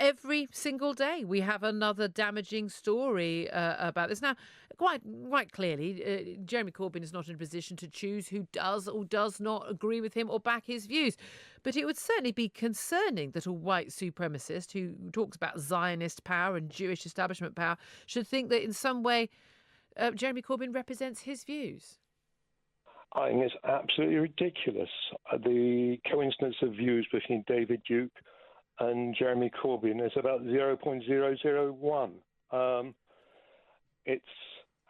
every single day we have another damaging story about this. Now, quite clearly, Jeremy Corbyn is not in a position to choose who does or does not agree with him or back his views. But it would certainly be concerning that a white supremacist who talks about Zionist power and Jewish establishment power should think that in some way Jeremy Corbyn represents his views. I think it's absolutely ridiculous. The coincidence of views between David Duke and Jeremy Corbyn is about 0.001. It's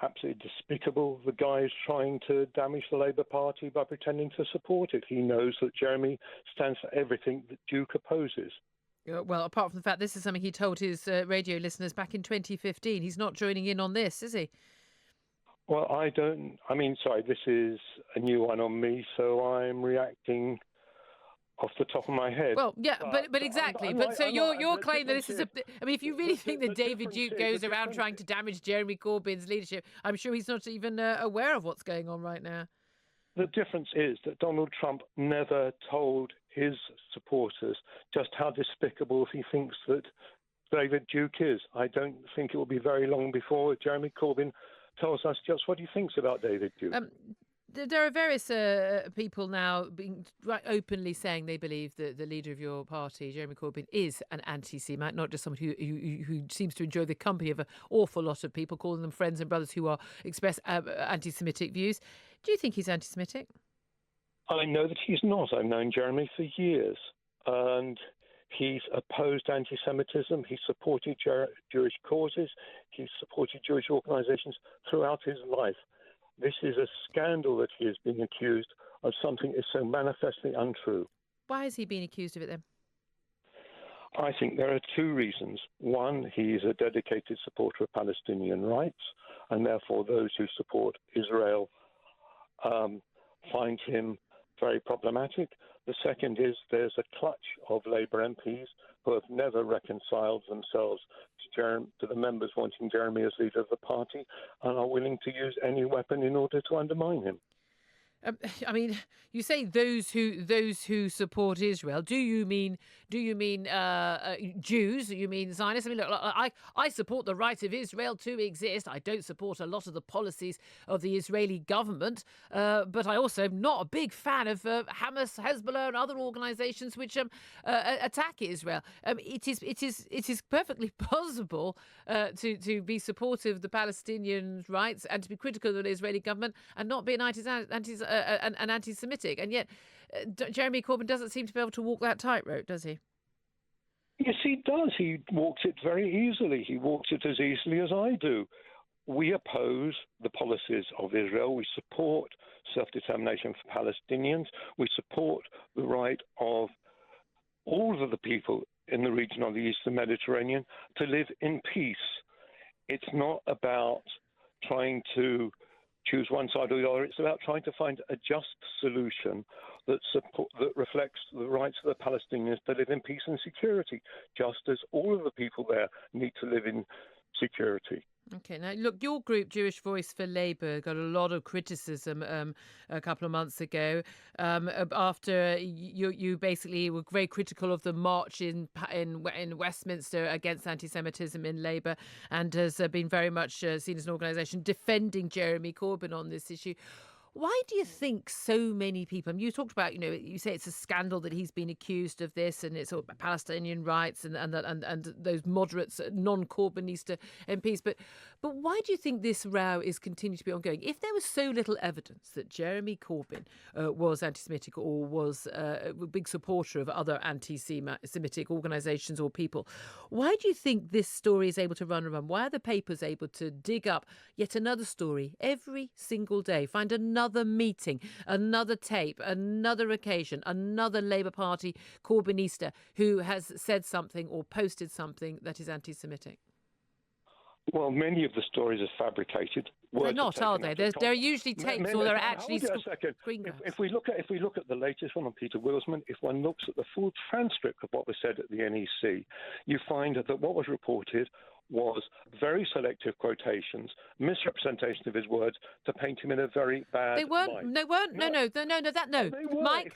absolutely despicable. The guy is trying to damage the Labour Party by pretending to support it. He knows that Jeremy stands for everything that Duke opposes. Well, apart from the fact this is something he told his radio listeners back in 2015, he's not joining in on this, is he? Well, this is a new one on me, so I'm reacting off the top of my head. Well, yeah, but exactly. Your claim that this is if you really think that David Duke goes around trying to damage Jeremy Corbyn's leadership, I'm sure he's not even aware of what's going on right now. The difference is that Donald Trump never told his supporters just how despicable he thinks that David Duke is. I don't think it will be very long before Jeremy Corbyn tells us just what he thinks about David Duke. There are various people now being openly saying they believe that the leader of your party, Jeremy Corbyn, is an anti-Semite, not just someone who seems to enjoy the company of an awful lot of people, calling them friends and brothers who express anti-Semitic views. Do you think he's anti-Semitic? I know that he's not. I've known Jeremy for years, and he's opposed anti-Semitism. He's supported Jewish causes. He's supported Jewish organisations throughout his life. This is a scandal that he is being accused of something that is so manifestly untrue. Why is he being accused of it then? I think there are two reasons. One, he is a dedicated supporter of Palestinian rights, and therefore those who support Israel find him very problematic. The second is there's a clutch of Labour MPs who have never reconciled themselves to the members wanting Jeremy as leader of the party and are willing to use any weapon in order to undermine him. You say those who support Israel. Do you mean Jews? Do you mean Zionists? Look, I support the right of Israel to exist. I don't support a lot of the policies of the Israeli government, but I also am not a big fan of Hamas, Hezbollah, and other organisations which attack Israel. It is perfectly possible to be supportive of the Palestinian rights and to be critical of the Israeli government and not be an anti-Semitic, and yet Jeremy Corbyn doesn't seem to be able to walk that tightrope, does he? Yes, he does. He walks it very easily. He walks it as easily as I do. We oppose the policies of Israel. We support self-determination for Palestinians. We support the right of all of the people in the region of the Eastern Mediterranean to live in peace. It's not about trying to choose one side or the other. It's about trying to find a just solution that reflects the rights of the Palestinians to live in peace and security, just as all of the people there need to live in security. OK, now, look, your group, Jewish Voice for Labour, got a lot of criticism a couple of months ago after you basically were very critical of the march in Westminster against anti-Semitism in Labour and has been very much seen as an organisation defending Jeremy Corbyn on this issue. Why do you think so many people, you talked about, you say it's a scandal that he's been accused of this and it's all about Palestinian rights and those moderates, non-Corbynista MPs, but why do you think this row is continuing to be ongoing? If there was so little evidence that Jeremy Corbyn was anti-Semitic or was a big supporter of other anti-Semitic organisations or people, why do you think this story is able to run and run? Why are the papers able to dig up yet another story every single day, find another meeting, another tape, another occasion, another Labour Party Corbynista who has said something or posted something that is anti-Semitic? Well, many of the stories are fabricated. They're not, are they? There are usually tapes or there are actually screen grabs. If we look at the latest one on Peter Wilsman, if one looks at the full transcript of what was said at the NEC, you find that what was reported was very selective quotations, misrepresentation of his words to paint him in a very bad They weren't. light. They weren't. No. They were. Mike,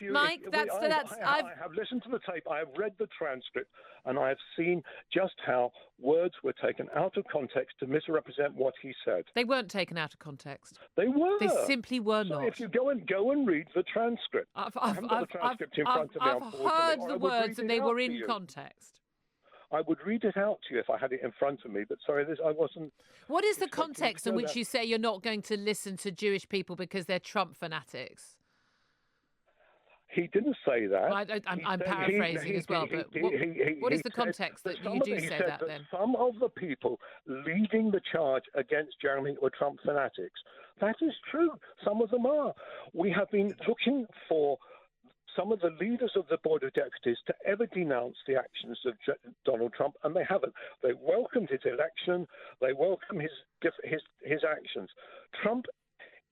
I have listened to the tape. I have read the transcript, and I have seen just how words were taken out of context to misrepresent what he said. They weren't taken out of context. They were. They simply were not. If you go and read the transcript, I haven't got the transcript in front of me. I've heard the words, and they were in context. I would read it out to you if I had it in front of me, but sorry, I wasn't. What is the context in which you say you're not going to listen to Jewish people because they're Trump fanatics? He didn't say that. I'm paraphrasing as well, but what is the context that you do say that then? Some of the people leading the charge against Jeremy were Trump fanatics. That is true. Some of them are. We have been looking for some of the leaders of the Board of Deputies to ever denounce the actions of Donald Trump, and they haven't. They welcomed his election. They welcome his actions. Trump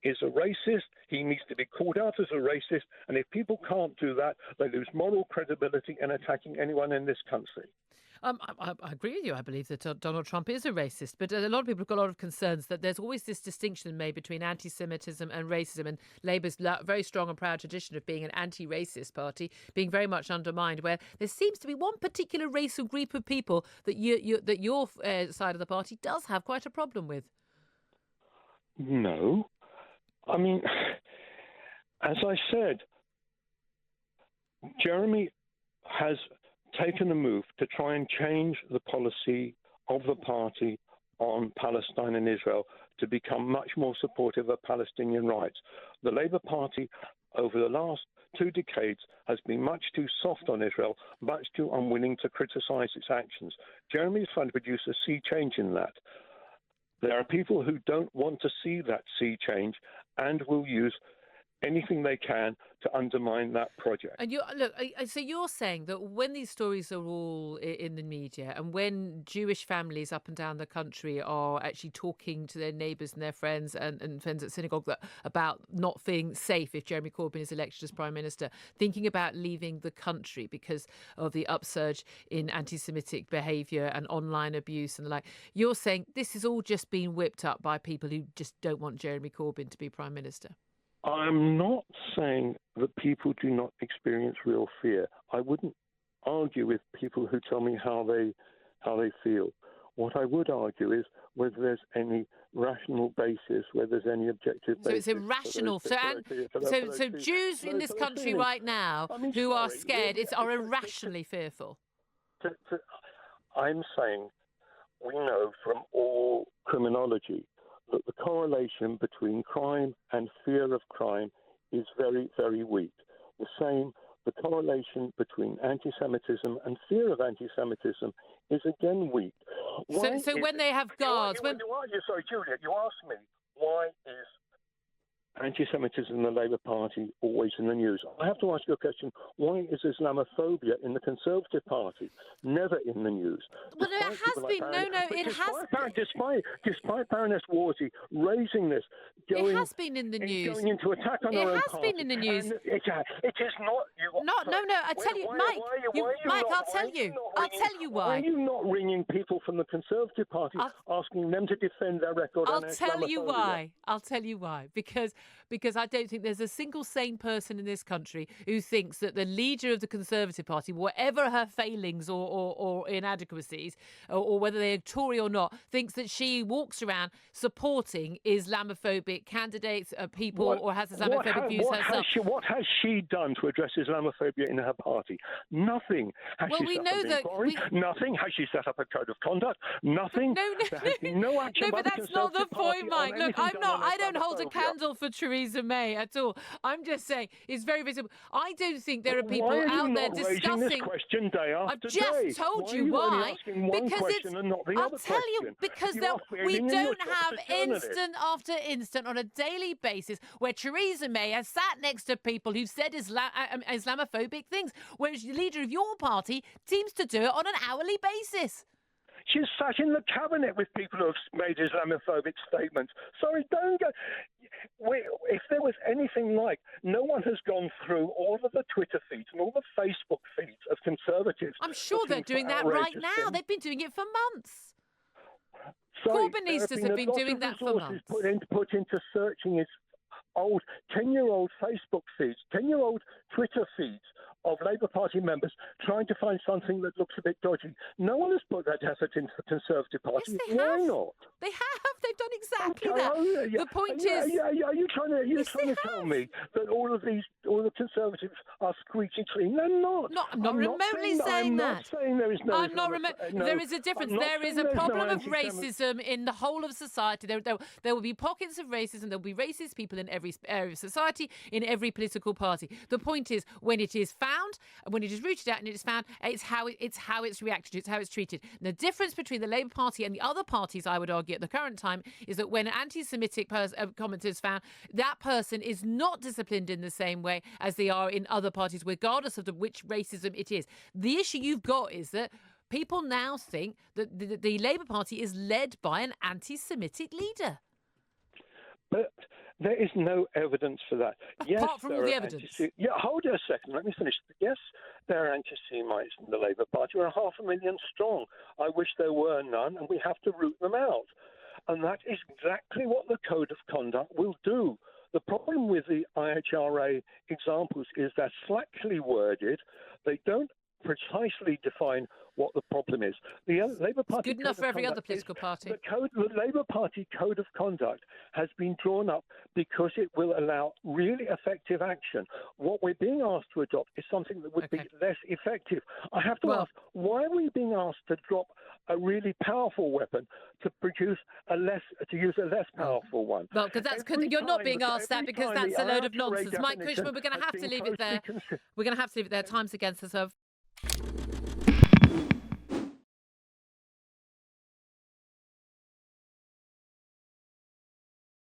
is a racist. He needs to be called out as a racist. And if people can't do that, they lose moral credibility in attacking anyone in this country. I agree with you. I believe that Donald Trump is a racist, but a lot of people have got a lot of concerns that there's always this distinction made between anti-Semitism and racism, and Labour's very strong and proud tradition of being an anti-racist party being very much undermined, where there seems to be one particular race or group of people that your side of the party does have quite a problem with. No. I mean, as I said, Jeremy has taken a move to try and change the policy of the party on Palestine and Israel to become much more supportive of Palestinian rights. The Labour Party over the last 2 decades has been much too soft on Israel, much too unwilling to criticise its actions. Jeremy is trying to produce a sea change in that. There are people who don't want to see that sea change and will use anything they can to undermine that project. And so you're saying that when these stories are all in the media, and when Jewish families up and down the country are actually talking to their neighbours and their friends and friends at synagogue about not feeling safe if Jeremy Corbyn is elected as Prime Minister, thinking about leaving the country because of the upsurge in anti-Semitic behaviour and online abuse and the like, you're saying this is all just being whipped up by people who just don't want Jeremy Corbyn to be Prime Minister? I'm not saying that people do not experience real fear. I wouldn't argue with people who tell me how they feel. What I would argue is whether there's any rational basis, whether there's any objective basis. So it's irrational. So Jews in this country right now who are scared are irrationally fearful. I'm saying we know from all criminology that the correlation between crime and fear of crime is very, very weak. The correlation between anti-Semitism and fear of anti-Semitism is again weak. So when they have guards... Sorry, Julia, you asked me, why is anti-Semitism in the Labour Party always in the news? I have to ask you a question. Why is Islamophobia in the Conservative Party never in the news? Well, it has been. Despite Baroness Wolsey raising this, it has been in the news. Going into attack on our own party. It has been in the news. It is not. No. I tell you, Mike. I'll tell you why. Why are you not ringing people from the Conservative Party, asking them to defend their record? I'll tell you why. Because I don't think there's a single sane person in this country who thinks that the leader of the Conservative Party, whatever her failings or inadequacies, or whether they're Tory or not, thinks that she walks around supporting Islamophobic candidates, people, or has Islamophobic views herself. What has she done to address Islamophobia in her party? Nothing. Has she set up an inquiry? Nothing. Has she set up a code of conduct? Nothing. No action. No, but that's not the point, Mike. Look, I don't hold a candle for Theresa May at all. I'm just saying it's very visible. I don't think there are people out there discussing this question day after day? I've just told you why. Because I'll tell you, because we don't have instant after instant on a daily basis where Theresa May has sat next to people who've said Islamophobic things, whereas the leader of your party seems to do it on an hourly basis. She's sat in the cabinet with people who have made Islamophobic statements. Sorry, don't go. If there was anything like, no one has gone through all of the Twitter feeds and all the Facebook feeds of Conservatives. I'm sure they're doing that right now. They've been doing it for months. Corbyn needs to have been doing that for months. Put into searching his old 10-year-old Facebook feeds, 10-year-old Twitter feeds of Labour Party members trying to find something that looks a bit dodgy. No one has put that effort into the Conservative Party. Yes, they Why have. not? They have. They've done exactly that. The point is... Are you trying to tell me that all the Conservatives are squeaky clean? They're not. I'm not remotely saying that. I'm not saying there is no... I'm not there is a difference. There is a problem of racism in the whole of society. There will be pockets of racism. There will be racist people in every area of society, in every political party. The point is, when it is found, when it is rooted out and it is found, it's how it's reacted to, it's how it's treated. And the difference between the Labour Party and the other parties, I would argue, at the current time, is that when an anti-Semitic comment is found, that person is not disciplined in the same way as they are in other parties, regardless of which racism it is. The issue you've got is that people now think that the Labour Party is led by an anti-Semitic leader. But there is no evidence for that. Apart from all the evidence. Hold a second. Let me finish. Yes, there are anti-Semites in the Labour Party. We're 500,000 strong. I wish there were none, and we have to root them out. And that is exactly what the Code of Conduct will do. The problem with the IHRA examples is they're slackly worded. They don't precisely define what the problem is. The Labour Party good enough for every other political party. The Labour Party Code of Conduct has been drawn up because it will allow really effective action. What we're being asked to adopt is something that would be less effective. I have to ask, why are we being asked to drop a really powerful weapon to use a less powerful one? Well, because you're not being asked that because that's a load of nonsense. Mike Cushmore, we're going to have to leave it there. We're going to have to leave it there. Time's against us.